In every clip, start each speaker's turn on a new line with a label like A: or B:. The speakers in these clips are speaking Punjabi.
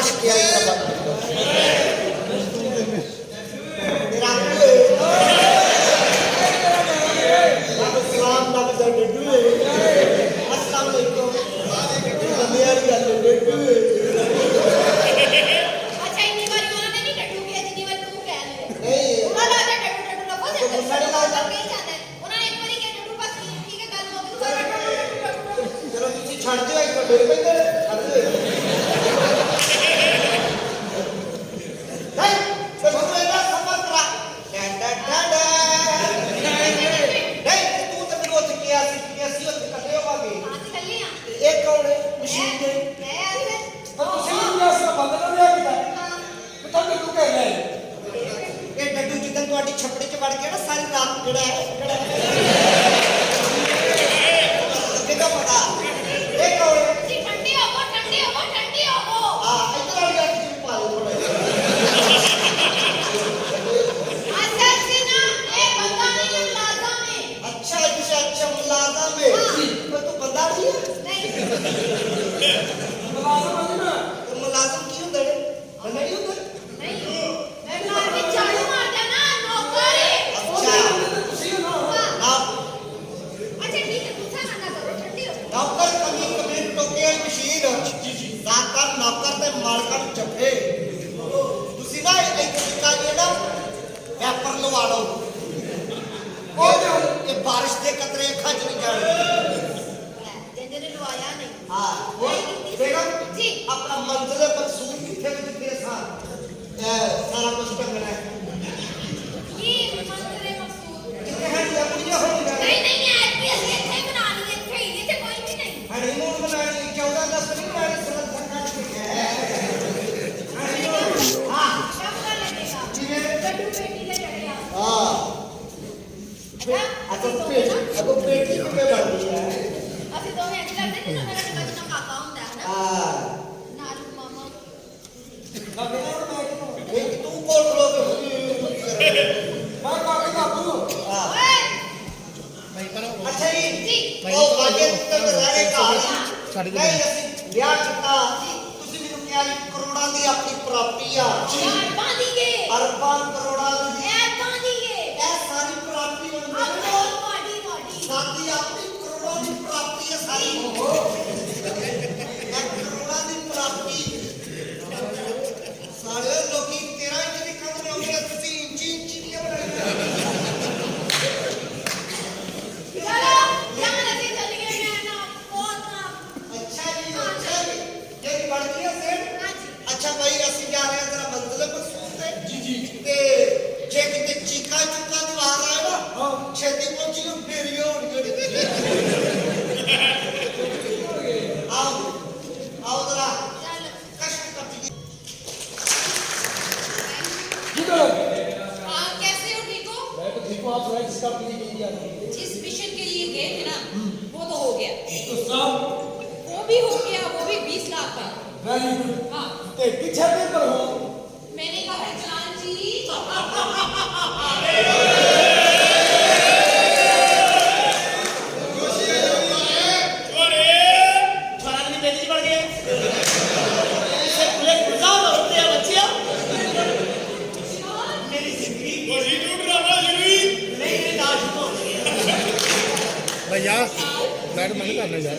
A: ਛਕਿਆ ਛੱਡ ਦਿਓ ਇੱਕ ਡੇਢ ਪੈਂਦੇ ਛੱਡ ਦਿਓ ਨਹੀਂ ਤੇ ਤੁਹਾਨੂੰ ਇਹਦਾ ਸਮਝ ਕਰਾ ਡਾਡਾ ਡਾਡਾ ਨਹੀਂ ਤੂੰ ਤਾਂ ਮੈਨੂੰ ਉੱਥੇ ਕਿਹਾ ਸੀ ਕਿ ਅਸੀਂ ਉੱਥੇ ਇਕੱਲੇ ਹੋਵਾਂਗੇ
B: ਅੱਜ ਕੱਲੇ ਆ
A: ਇਹ ਕੌਣ ਹੈ ਮਸ਼ੀਨ ਦੇ
B: ਮੈਂ ਆ ਗਈ
C: ਪਰ ਤੁਸੀਂ ਮੈਨੂੰ ਦੱਸ ਕੇ ਬੰਦ ਨਾ ਲਿਆ ਕੀਤਾ ਕਿ ਤੁਹਾਨੂੰ ਕਿਉਂ ਕਹਿਣਾ ਹੈ
A: ਇਹ ਡੱਡੂ ਜਿੱਦਾਂ ਤੁਹਾਡੀ ਛੱਪੜੀ 'ਚ ਵੜ ਕੇ ਨਾ ਸਾਰੀ ਰਾਤ ਜਿਹੜਾ ਹੈ ਕਿਹਦਾ ਪਤਾ ਇਹ ਕੌਣ ਹੈ
B: ਜੀ ਠੰਡੀ ਹੋਵੋ ਠੰਡੀ ਹੋਵੋ ਠੰਡੀ ਹੋਵੋ
A: ਹਾਂ ਇੱਧਰ ਵਾਲੀ ਗੱਲ ਜੀ ਪਾ ਲਓ ਥੋੜਾ
B: अच्छा से ना ये बंदा नहीं है मुलाजम है
A: अच्छा मुलाजम है पर तू बंदा नहीं है
B: नहीं
C: ਮੁਲਾਜ਼ਮ ਆ ਨਾ
A: तो मुलाजम की होता है बंदा नहीं होता
B: नहीं मैं मार के झाड़ू मार देना नौकर है
A: अच्छा
C: ਤੁਸੀਂ ਨਾ
A: आप
B: अच्छा ठीक है गुस्सा ना करो ठंडी हो
A: नौकर कभी कभी टोके वाली मशीन साकर नौकर ते मालकन जफे ਤੁਸੀਂ ਨਾ ਇੱਕ ਤਰੀਕਾ ਜਿਹੜਾ ਵੈਪਰ ਲਵਾ ਲਓ ਉਹ ਇਹ ਬਾਰਿਸ਼ ਦੇ ਕਤਰੇ ਅੱਖਾਂ 'ਚ ਨਹੀਂ ਜਾਣਗੇ
B: जिंदे ने लवाया नहीं
A: ਹਾਂ ਉਹ ਦੇਖੋ
B: जी
A: ਆਪਣਾ ਮੰਜ਼ਿਲ ਮਕਸੂਦ ਕਿੱਥੇ ਕਿੱਥੇ ਸਾਰਾ ਕੁਝ ਕਰਨਾ ਹੈ
B: ये मंजरे मकसूद
A: ਕਿੱਥੇ ਹੈ ਜਪੜੀਆਂ ਹੋਣਗੀਆਂ
B: नहीं नहीं है भी ऐसे थे बनानी है थे ये थे कोई भी नहीं
A: ਹਨੀਮੂਨ ਬਣਾਣੀ 14 10 ਨਹੀਂ ਬਣਾਣੀ ਸਿਰਫ ਧੱਕਾ ਕੇ ਹਾਂ
B: शब्द लगेगा
A: ਜਿਵੇਂ
B: गड्डू बेटी ले चढ़ेगा
A: ਹਾਂ
B: अच्छा
A: ਅਗੋ ਬੇਟੀ ਕਿਵੇਂ ਬਣਦੀ ਹੈ
B: ਅਸੀਂ ਦੋਵੇਂ ਅੱਜ ਲੱਗਦੇ ਨੇ ਮੇਰਾ ਨਿੱਕਾ ਜਿਹਾ ਕਾਕਾ ਹੁੰਦਾ ਹੈ ਨਾ
A: ਹਾਂ
B: ਨਾਲ ਮਾਮਾ
C: ਲੱਗੇ ਨਾ ਮੈਂ ਕਿਉਂ
A: ਇਹ ਤੂੰ ਕੋਲ ਖਲੋਗੇ
C: ਮੈਂ ਕਾਕੇ ਦਾ ਬੂ
A: ਹਾਂ
B: ਓਏ
A: ਅੱਛਾ ਜੀ
B: ਜੀ
A: ਉਹ ਬਾਗੇ ਤੱਕ ਰਹੇ ਘਰ ਨਹੀਂ ਅਸੀਂ ਵਿਆਹ ਕੀਤਾ ਤੁਸੀਂ ਮੈਨੂੰ ਕਿਹਾ ਜੀ ਕਰੋੜਾਂ ਦੀ ਆਪਣੀ ਪ੍ਰਾਪਤੀ ਆ
B: यार बांधी के
A: ਅਰਬਾਂ ਕਰੋੜਾਂ ਦੀ
B: ए बांधी के
A: ਇਹ ਸਾਰੀ ਪ੍ਰਾਪਤੀ
B: अब
A: ਹੁੰਦੀ
B: तो पार्टी पार्टी
A: ਸਾਡੀ ਆਪਣੀ ਕਰੋੜਾਂ ਦੀ ਪ੍ਰਾਪਤੀ ਹੈ ਸਾਰੀ ਇਹ ਕਰੋੜਾਂ ਦੀ ਪ੍ਰਾਪਤੀ ਸਾਰੇ ਲੋਕੀ 13 ਇੰਚ ਦੀ ਕੰਧ ਬਣਾਉਂਦੇ ਤੁਸੀਂ ਇੰਚੀ ਇੰਚੀ ਦੀਆਂ ਬਣਾਈਆਂ
B: चलो यहाँ से चल गए मैं ना बहुत ना
A: ਅੱਛਾ ਜੀ ਜਿਹੜੀ ਬਣ ਗਈ ਹੈ ਸੇठ
B: हाँ जी
A: ਅੱਛਾ ਭਾਈ ਅਸੀਂ ਜਾ ਰਹੇ ਹਾਂ ਜਰਾ ਮੰਜ਼ਿਲ ਮਕਸੂਦ ਤੇ
C: ਜੀ
A: ਤੇ ਜੇ ਕਿਤੇ ਚੀਕਾ ਚੁੱਕਾ ਦੀ ਆਵਾਜ਼ ਆਏ ਨਾ ਛੇਤੀ ਪਹੁੰਚੀਓ ਫੇਰ ਹੀ ਹੋਣਗੇ ਆਓ ਆਓ ਜਰਾ
B: चलो
A: ਕਸ਼ਟ ਕਰਦੀ
C: ਕਿਧਰ
B: आप कैसे हो ठीक हो
C: मैं तो ठीक हूं आप थोड़ा इसका प्लीज कीजिए
B: जिस मिशन के लिए गए थे ना वो तो हो गया
C: तो साहब
B: वो भी हो गया वो भी 20 लाख का
C: वेरी गुड
B: हाँ
C: ते पीछे पेपर हो
B: मैंने कहा जान जी
D: भैया लाइट बंद करना यार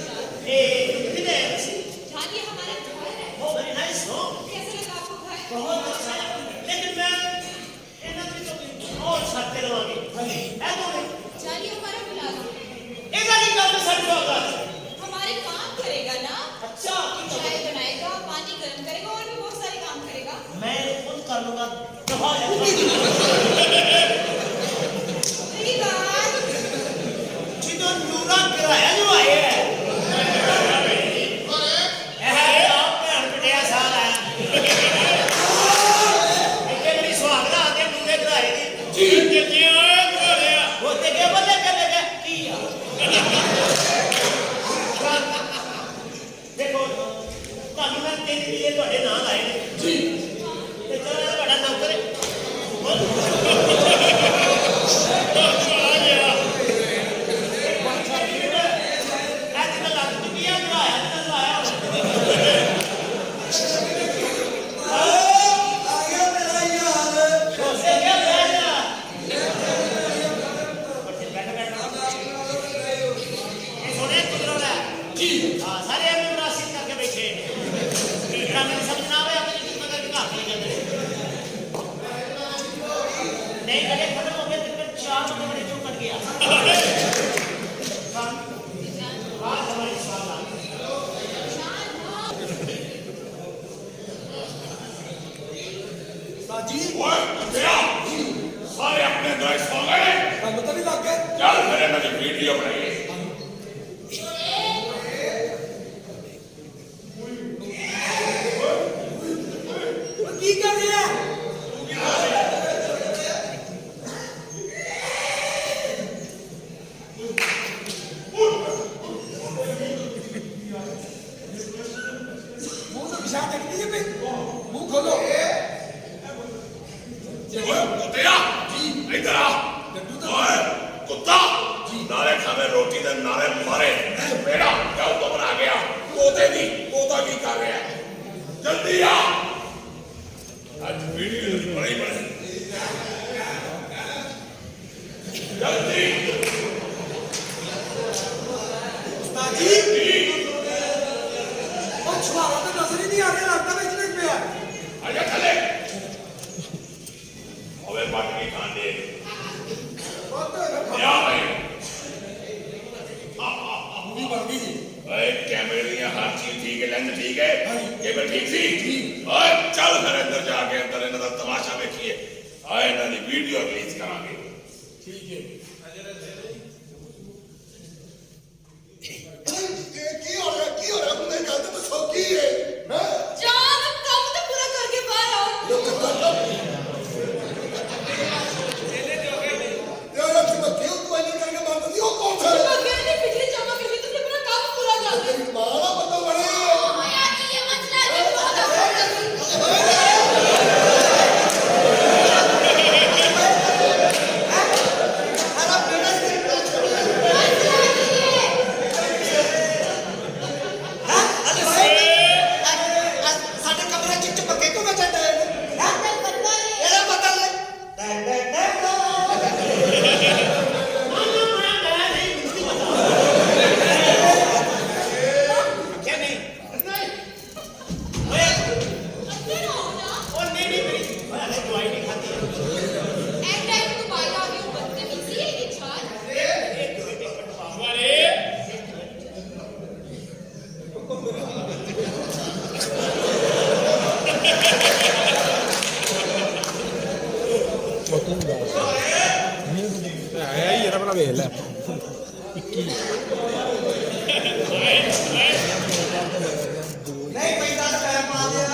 B: जानिए हमारा घर है कैसे लगा आपको घर जानिए हमारा मुलाजिम हमारे काम करेगा ना चाय बनाएगा पानी गर्म करेगा और भी बहुत सारे काम करेगा
A: मैं खुद कर लूंगा
B: मेरी बात
A: जिधर नूरा किराया जो आए हैं
C: जी
A: वो ते के बदले कर लेगा की
C: ਜੀ
E: ਓਏ ਕੁੱਤਿਆ ਸਾਰੇ ਆਪਣੇ ਦੋਏ ਸੌ ਗਏ
C: ਕੰਮ ਤਾਂ ਨਹੀਂ ਲੱਗ ਗਿਆ
E: ਚੱਲ ਫਿਰ ਇਹਨਾਂ ਦੀ ਵੀਡੀਓ ਬਣਾਈਏ
C: ਉਹ ਕੀ ਕਰ ਰਿਹਾ ਮੂੰਹ ਤੋਂ ਪਿਸ਼ਾਬ ਚੱਕਦੀ ਹੈ ਬਈ ਮੂੰਹ ਖੋਲੋ
E: ਓਏ ਕੁੱਤਿਆ ਇੱਧਰ ਆ ਓਏ ਕੁੱਤਾ ਨਾਲੇ ਖਾਵੇ ਰੋਟੀ ਦੇ ਨਾਲੇ ਮਾਰੇ ਮੇਰਾ ਕਿਉਂ ਘਬਰਾ ਗਿਆ ਤੋਤੇ ਦੀ ਤੋਤਾ ਕੀ ਕਰ ਰਿਹਾ ਜਲਦੀ ਆ ਅੱਜ ਵੀਡੀਓ ਬੜੀ ਬਣੀ ਜਲਦੀ
C: ਉਸਤਾਦ ਜੀ ਉਹ ਛੁਆਰਾ ਤਾਂ ਨਜ਼ਰ ਹੀ ਨਹੀਂ ਆ ਰਿਹਾ ਲੱਗਦਾ ਵਿੱਚ ਨਹੀਂ ਪਿਆ
E: ਆਜਾ ਥੱਲੇ ਹੋਵੇ ਬਾਕੀ ਖਾਂਦੇ ਯਾ ਭਾਈ
C: ਮੂਵੀ ਬਣ ਗਈ ਜੀ
E: ਓਏ ਕੈਮਰੇ ਦੀਆਂ ਹਰ ਚੀਜ਼ ਠੀਕ ਹੈ ਲੈਂਸ ਠੀਕ ਹੈ ਕੇਬਲ ਠੀਕ ਸੀ ਓਏ ਚੱਲ ਫਿਰ ਅੰਦਰ ਜਾ ਕੇ ਅੰਦਰ ਇਹਨਾਂ ਦਾ ਤਮਾਸ਼ਾ ਵੇਖੀਏ ਆ ਇਹਨਾਂ ਦੀ ਵੀਡੀਓ ਰਿਲੀਜ਼ ਕਰਾਂਗੇ
C: ਠੀਕ ਹੈ
A: ਕੀ ਹੋ ਰਿਹਾ ਉਹਨੇ ਗੱਲ ਤਾਂ ਦੱਸੋ ਕੀ ਹੈ
B: ਜਾਨ ਕੰਮ ਤਾਂ ਪੂਰਾ ਕਰਕੇ ਬਾਹਰ ਆਓ
A: ਯਾਰ ਅੱਛਾ ਕਿਉਂ ਤੂੰ ਇੰਨੀ ਕਰਕੇ ਮਾਰਦੀ ਉਹ ਕੌਣ ਹੈ
B: ਅੱਗੇ ਦੀ ਪਿਛਲੀ ਜਮਾ ਕਰ ਲਈ ਤੁਸੀਂ ਆਪਣਾ ਕੰਮ ਪੂਰਾ ਕਰ ਦਿਓ
A: ਤੇਰੀ ਮਾਂ ਦਾ ਪਤਾ ਬਣੇ
B: ਯਾਰ ਇਹ ਮਸਲਾ ਹੈ ਬਹੁਤ
A: ਸਾਰਾ ਬੇੜਾ ਸਿਰ ਤੇ ਛੋੜਿਆ ਸਾਡੇ ਕਮਰੇ ਚ ਚਪਕੇ ਕਿਉਂ ਬਚਾ ਹੈ ਇਹਦਾ ਪਤਾ ਲੈ
B: ਅੰਦਰ ਆਓ ਨਾ ਐ ਟਾਈਮ ਤੋਂ ਬਾਹਰ ਆ ਗਏ ਹੋ ਬਦਤਮੀਜ਼ੀ ਹੈ ਇਹ ਛਾਲ
D: ਆਇਆ ਹੀ ਇਹਦਾ ਬਣਾ ਵੇਖ ਲੈ
A: ਨਹੀਂ ਪੈਂਦਾ ਤਾਂ ਪੈ ਪਾ ਦਿਆ